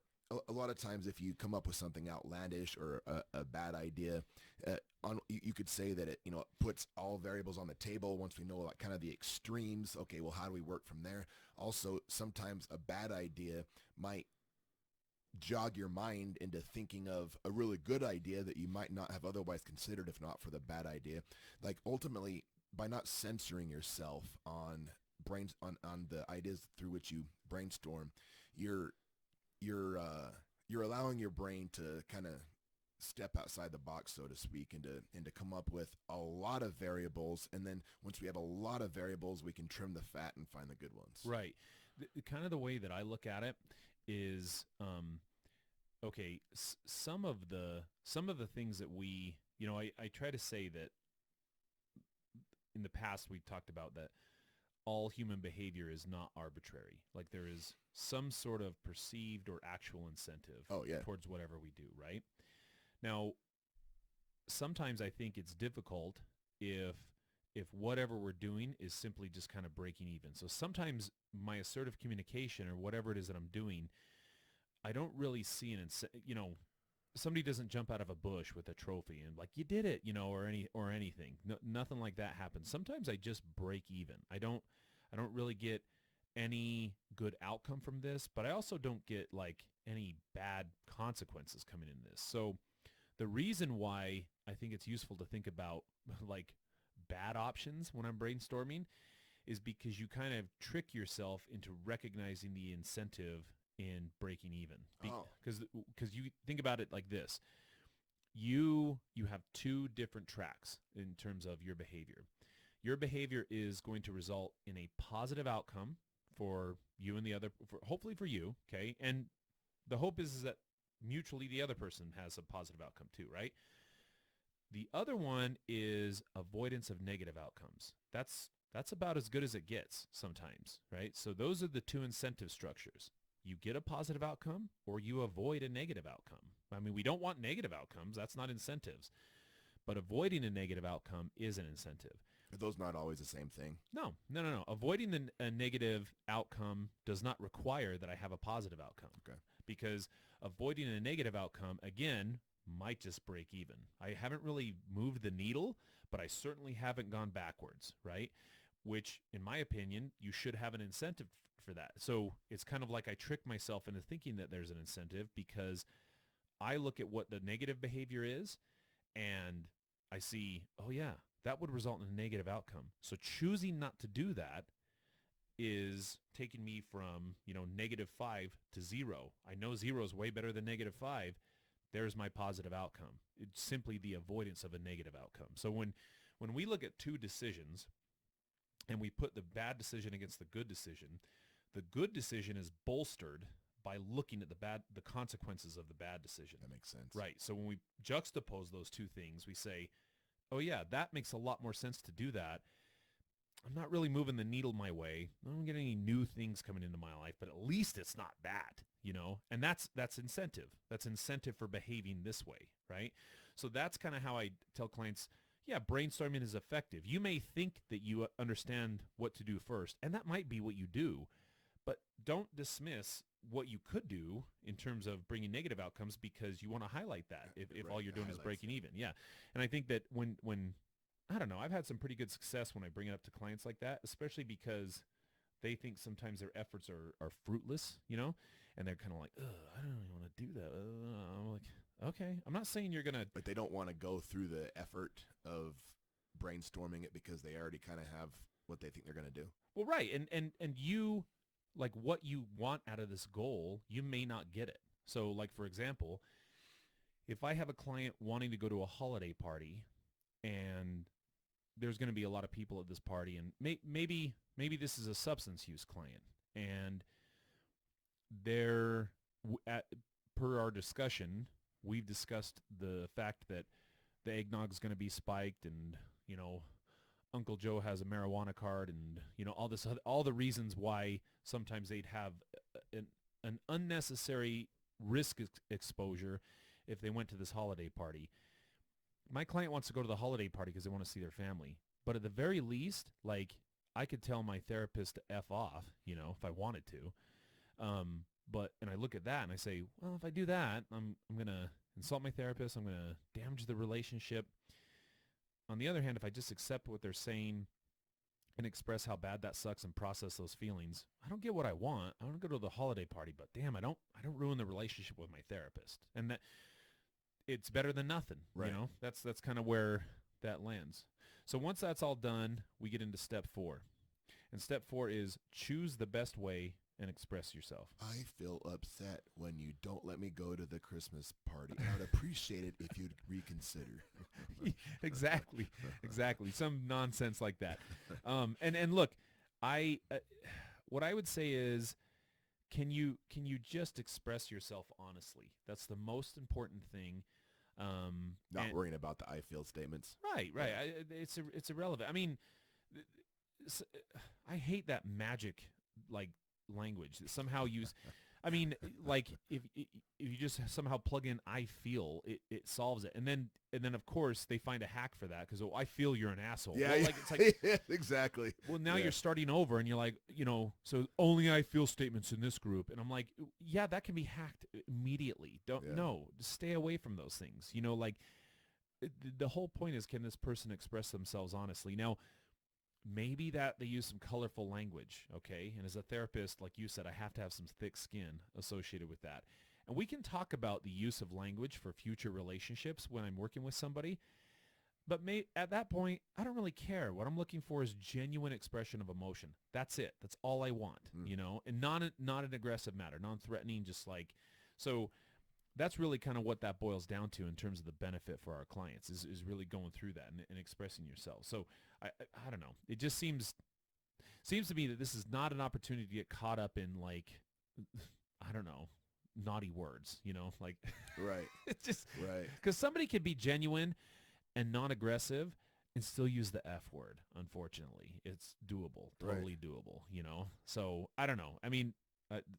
A lot of times if you come up with something outlandish or a bad idea, you could say that it puts all variables on the table. Once we know like kind of the extremes, okay, well, how do we work from there? Also, sometimes a bad idea might jog your mind into thinking of a really good idea that you might not have otherwise considered if not for the bad idea. Like ultimately, by not censoring yourself on the ideas through which you brainstorm, you're allowing your brain to kind of step outside the box, so to speak, and to come up with a lot of variables. And then once we have a lot of variables, we can trim the fat and find the good ones. Right. Kind of the way that I look at it is, okay, some of the things that we, I try to say that in the past we talked about that all human behavior is not arbitrary. Like there is some sort of perceived or actual incentive towards whatever we do, right? Now, sometimes I think it's difficult if whatever we're doing is simply just kind of breaking even. So sometimes my assertive communication or whatever it is that I'm doing, I don't really see somebody doesn't jump out of a bush with a trophy and like, you did it, or anything. No, nothing like that happens. Sometimes I just break even. I don't really get any good outcome from this, but I also don't get like any bad consequences coming in this. So the reason why I think it's useful to think about like bad options when I'm brainstorming is because you kind of trick yourself into recognizing the incentive in breaking even. Because you think about it like this. You have 2 different tracks in terms of your behavior. Your behavior is going to result in a positive outcome for you and the other, hopefully for you, okay? And the hope is that mutually the other person has a positive outcome too, right? The other one is avoidance of negative outcomes. That's about as good as it gets sometimes, right? So those are the 2 incentive structures. You get a positive outcome or you avoid a negative outcome. I mean, we don't want negative outcomes. That's not incentives. But avoiding a negative outcome is an incentive. Are those not always the same thing? No. Avoiding a negative outcome does not require that I have a positive outcome. Okay. Because avoiding a negative outcome, again, might just break even. I haven't really moved the needle, but I certainly haven't gone backwards, right? which in my opinion, you should have an incentive for that. So it's kind of like I trick myself into thinking that there's an incentive because I look at what the negative behavior is and I see, oh yeah, that would result in a negative outcome. So choosing not to do that is taking me from, -5 to 0. I know 0 is way better than -5. There's my positive outcome. It's simply the avoidance of a negative outcome. So when we look at two decisions and we put the bad decision against the good decision is bolstered by looking at the consequences of the bad decision. That makes sense. Right. So when we juxtapose those two things, we say, oh yeah, that makes a lot more sense to do that. I'm not really moving the needle my way. I don't get any new things coming into my life, but at least it's not that, and that's incentive. That's incentive for behaving this way, right? So that's kind of how I tell clients, yeah, brainstorming is effective. You may think that you understand what to do first, and that might be what you do, but don't dismiss what you could do in terms of bringing negative outcomes because you want to highlight that if Right, all you're doing is highlights, breaking even. Yeah. And I think that when I don't know, I've had some pretty good success when I bring it up to clients like that, especially because they think sometimes their efforts are fruitless, and they're kind of like, I don't really want to do that. I'm like, okay, I'm not saying you're going to. But they don't want to go through the effort of brainstorming it because they already kind of have what they think they're going to do. Well, right. And you, like what you want out of this goal, you may not get it. So like, for example, if I have a client wanting to go to a holiday party and there's going to be a lot of people at this party and maybe this is a substance use client and they're per our discussion, we've discussed the fact that the eggnog is going to be spiked and, Uncle Joe has a marijuana card and, all the reasons why sometimes they'd have an unnecessary risk exposure if they went to this holiday party. My client wants to go to the holiday party because they want to see their family. But at the very least, like, I could tell my therapist to F off, if I wanted to. And I look at that and I say, well, if I do that, I'm going to insult my therapist. I'm going to damage the relationship. On the other hand, if I just accept what they're saying and express how bad that sucks and process those feelings, I don't get what I want. I want to go to the holiday party, but damn, I don't ruin the relationship with my therapist. And that it's better than nothing. Right. That's kind of where that lands. So once that's all done, we get into step 4. And step 4 is choose the best way and express yourself. I feel upset when you don't let me go to the Christmas party. I would appreciate it if you'd reconsider. Exactly. Some nonsense like that. And look, what I would say is, can you just express yourself honestly? That's the most important thing. Not worrying about the I feel statements. Right. Yeah. It's irrelevant. I mean, I hate that magic like language that somehow use. I mean, like if you just somehow plug in I feel, it solves it. And then of course they find a hack for that because I feel you're an asshole. Yeah, well, yeah. like, it's like Yeah, exactly. Well, now you're starting over and you're like, so only I feel statements in this group. And I'm like, yeah, that can be hacked immediately. Just stay away from those things. Like the whole point is, can this person express themselves honestly? Now, maybe that they use some colorful language, okay? And as a therapist, like you said, I have to have some thick skin associated with that. And we can talk about the use of language for future relationships when I'm working with somebody. But at that point, I don't really care. What I'm looking for is genuine expression of emotion. That's it. That's all I want, and not an aggressive matter, non-threatening, just like, so that's really kind of what that boils down to in terms of the benefit for our clients is really going through that and expressing yourself. So I don't know. It just seems to me that this is not an opportunity to get caught up in like, I don't know, naughty words, like, Right. it's just, Right. because somebody could be genuine and non-aggressive and still use the F word. Unfortunately, it's doable, totally doable, So I don't know. I mean,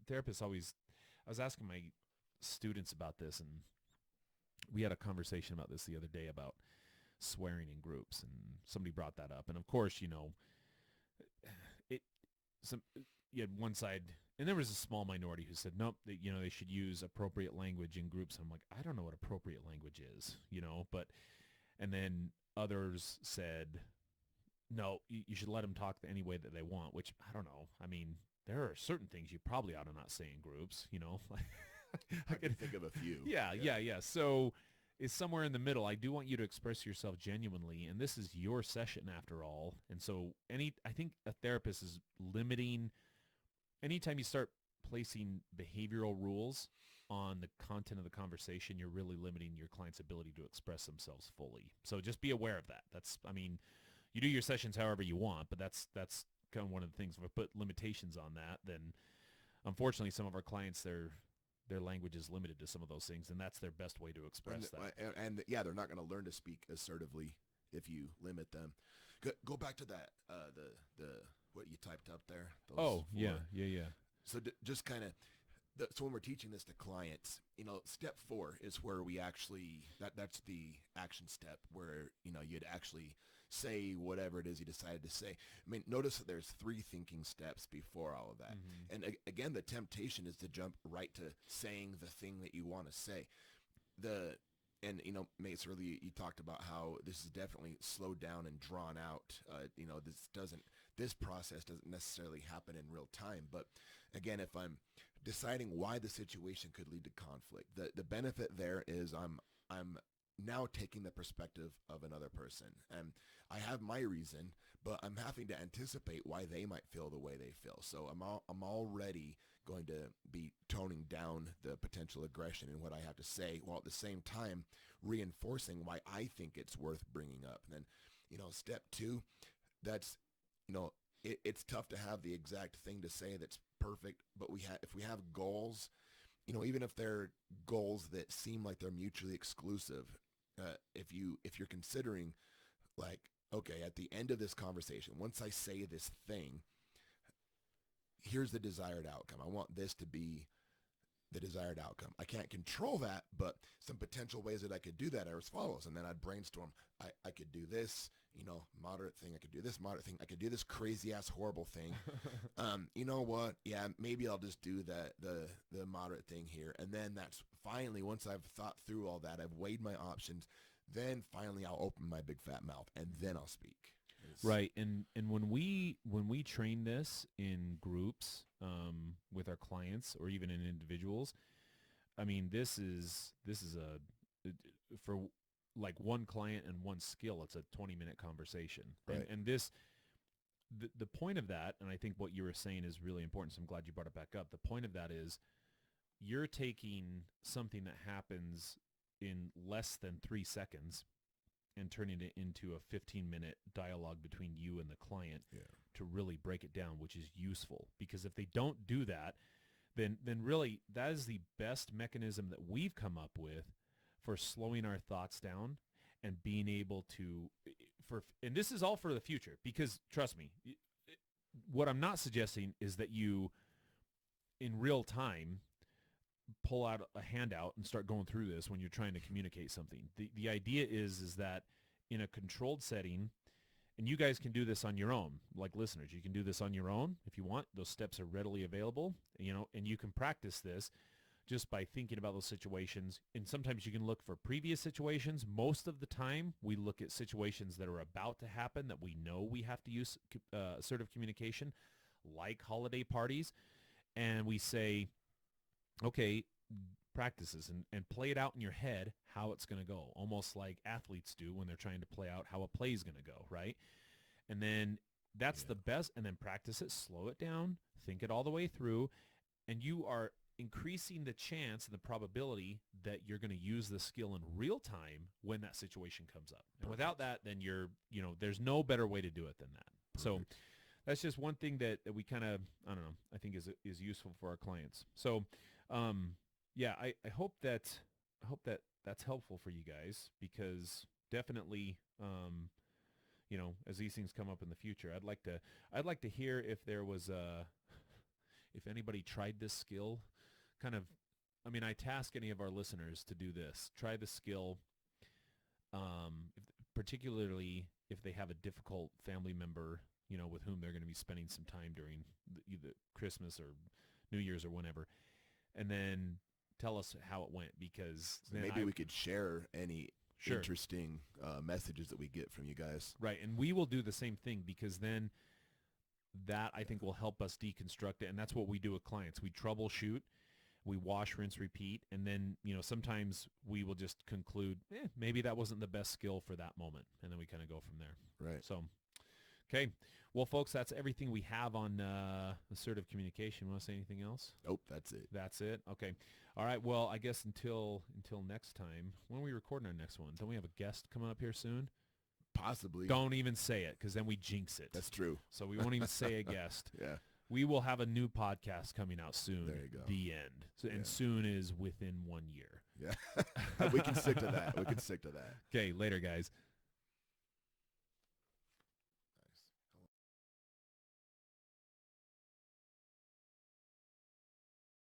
therapists always, I was asking my students about this, and we had a conversation about this the other day about swearing in groups, and somebody brought that up. And of course, you had one side, and there was a small minority who said, nope, that, they should use appropriate language in groups. And I'm like, I don't know what appropriate language is, but, and then others said, no, you should let them talk any way that they want, which I don't know. I mean, there are certain things you probably ought to not say in groups, you know. I can think of a few. Yeah. So it's somewhere in the middle. I do want you to express yourself genuinely, and this is your session after all. And so I think a therapist is limiting anytime you start placing behavioral rules on the content of the conversation, you're really limiting your client's ability to express themselves fully. So just be aware of that. I mean, you do your sessions however you want, but that's kind of one of the things. If I put limitations on that, then unfortunately some of our clients, their language is limited to some of those things, and that's their best way to express that. And yeah, they're not going to learn to speak assertively if you limit them. Go back to that, the what you typed up there. Oh, yeah. So just kind of, so when we're teaching this to clients, step 4 is where we actually, that's the action step where, you'd actually say whatever it is you decided to say. I mean, notice that there's 3 thinking steps before all of that. Mm-hmm. And again, the temptation is to jump right to saying the thing that you want to say. Mace, really, you talked about how this is definitely slowed down and drawn out. This process doesn't necessarily happen in real time. But again, if I'm deciding why the situation could lead to conflict, the benefit there is I'm now taking the perspective of another person, and I have my reason, but I'm having to anticipate why they might feel the way they feel. So I'm already going to be toning down the potential aggression in what I have to say, while at the same time reinforcing why I think it's worth bringing up. And then, step 2, that's, it's tough to have the exact thing to say that's perfect, but if we have goals, even if they're goals that seem like they're mutually exclusive, if you're considering, like, okay, at the end of this conversation, once I say this thing, here's the desired outcome. I want this to be the desired outcome. I can't control that, but some potential ways that I could do that are as follows. And then I'd brainstorm. I could do this, moderate thing. I could do this moderate thing. I could do this crazy ass horrible thing. You know what? Yeah, maybe I'll just do the moderate thing here. And then that's finally, once I've thought through all that, I've weighed my options, then finally I'll open my big fat mouth and then I'll speak. Right, and when we train this in groups with our clients or even in individuals, I mean this is for like one client and one skill. It's a 20-minute conversation, right. And this the point of that, and I think what you were saying is really important. So I'm glad you brought it back up. The point of that is you're taking something that happens in less than 3 seconds and turning it into a 15-minute dialogue between you and the client to really break it down, which is useful. Because if they don't do that, then really that is the best mechanism that we've come up with for slowing our thoughts down and being able to, and this is all for the future, because trust me, what I'm not suggesting is that you in real time pull out a handout and start going through this when you're trying to communicate something. The idea is that in a controlled setting, and you guys can do this on your own, like listeners, you can do this on your own if you want. Those steps are readily available, and you can practice this just by thinking about those situations. And sometimes you can look for previous situations. Most of the time, we look at situations that are about to happen that we know we have to use assertive communication, like holiday parties, and we say, okay, practices and play it out in your head how it's going to go, almost like athletes do when they're trying to play out how a play is going to go, right? And then that's the best, and then practice it, slow it down, think it all the way through, and you are increasing the chance and the probability that you're going to use the skill in real time when that situation comes up. And without that, then there's no better way to do it than that. So that's just one thing that we kind of, I don't know, I think is useful for our clients. So I hope that's helpful for you guys, because definitely, as these things come up in the future, I'd like to hear if there was if anybody tried this skill. I task any of our listeners to do this. Try the skill, particularly if they have a difficult family member, with whom they're going to be spending some time during either Christmas or New Year's or whenever, and then tell us how it went, because maybe we could share any Sure. interesting messages that we get from you guys. Right. And we will do the same thing, because then that, I think, will help us deconstruct it. And that's what we do with clients. We troubleshoot, we wash, rinse, repeat. And then, sometimes we will just conclude, maybe that wasn't the best skill for that moment. And then we kind of go from there. Right. So, okay. Well, folks, that's everything we have on assertive communication. Want to say anything else? Nope, that's it. That's it? Okay. All right. Well, I guess until next time, when are we recording our next one? Don't we have a guest coming up here soon? Possibly. Don't even say it, because then we jinx it. That's true. So we won't even say a guest. Yeah. We will have a new podcast coming out soon. There you go. The end. So, and soon is within 1 year. Yeah. We can stick to that. We can stick to that. Okay. Later, guys.